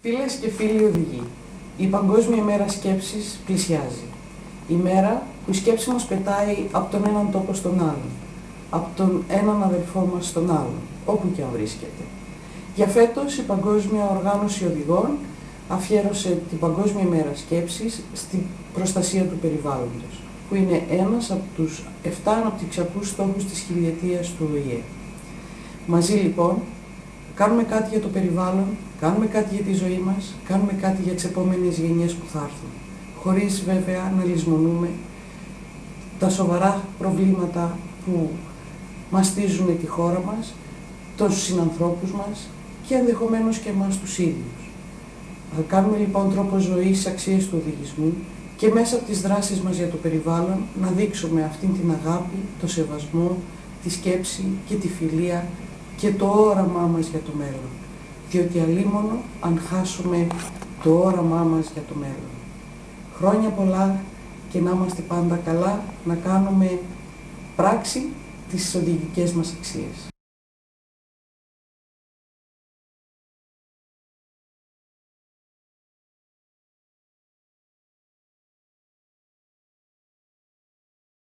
Φίλες και φίλοι οδηγοί, η Παγκόσμια ημέρα σκέψης πλησιάζει. Η μέρα που η σκέψη μας πετάει από τον έναν τόπο στον άλλον, από τον έναν αδελφό μας στον άλλον, όπου και αν βρίσκεται. Για φέτος η Παγκόσμια Οργάνωση Οδηγών αφιέρωσε την Παγκόσμια ημέρα σκέψης στην προστασία του περιβάλλοντος, που είναι ένας από τους 7 αναπτυξιακούς στόχους της χιλιετίας του ΟΗΕ. Μαζί λοιπόν κάνουμε κάτι για το περιβάλλον, κάνουμε κάτι για τη ζωή μας, κάνουμε κάτι για τις επόμενες γενιές που θα έρθουν. Χωρίς βέβαια να λησμονούμε τα σοβαρά προβλήματα που μαστίζουν τη χώρα μας, τους συνανθρώπους μας και ενδεχομένως και εμάς τους ίδιους. Θα κάνουμε λοιπόν τρόπο ζωής στις αξίες του οδηγισμού και μέσα από τις δράσεις μας για το περιβάλλον να δείξουμε αυτήν την αγάπη, το σεβασμό, τη σκέψη και τη φιλία και το όραμά μας για το μέλλον. Διότι αλίμονο αν χάσουμε το όραμά μας για το μέλλον. Χρόνια πολλά και να είμαστε πάντα καλά, να κάνουμε πράξη τις οδηγικές μας αξίες.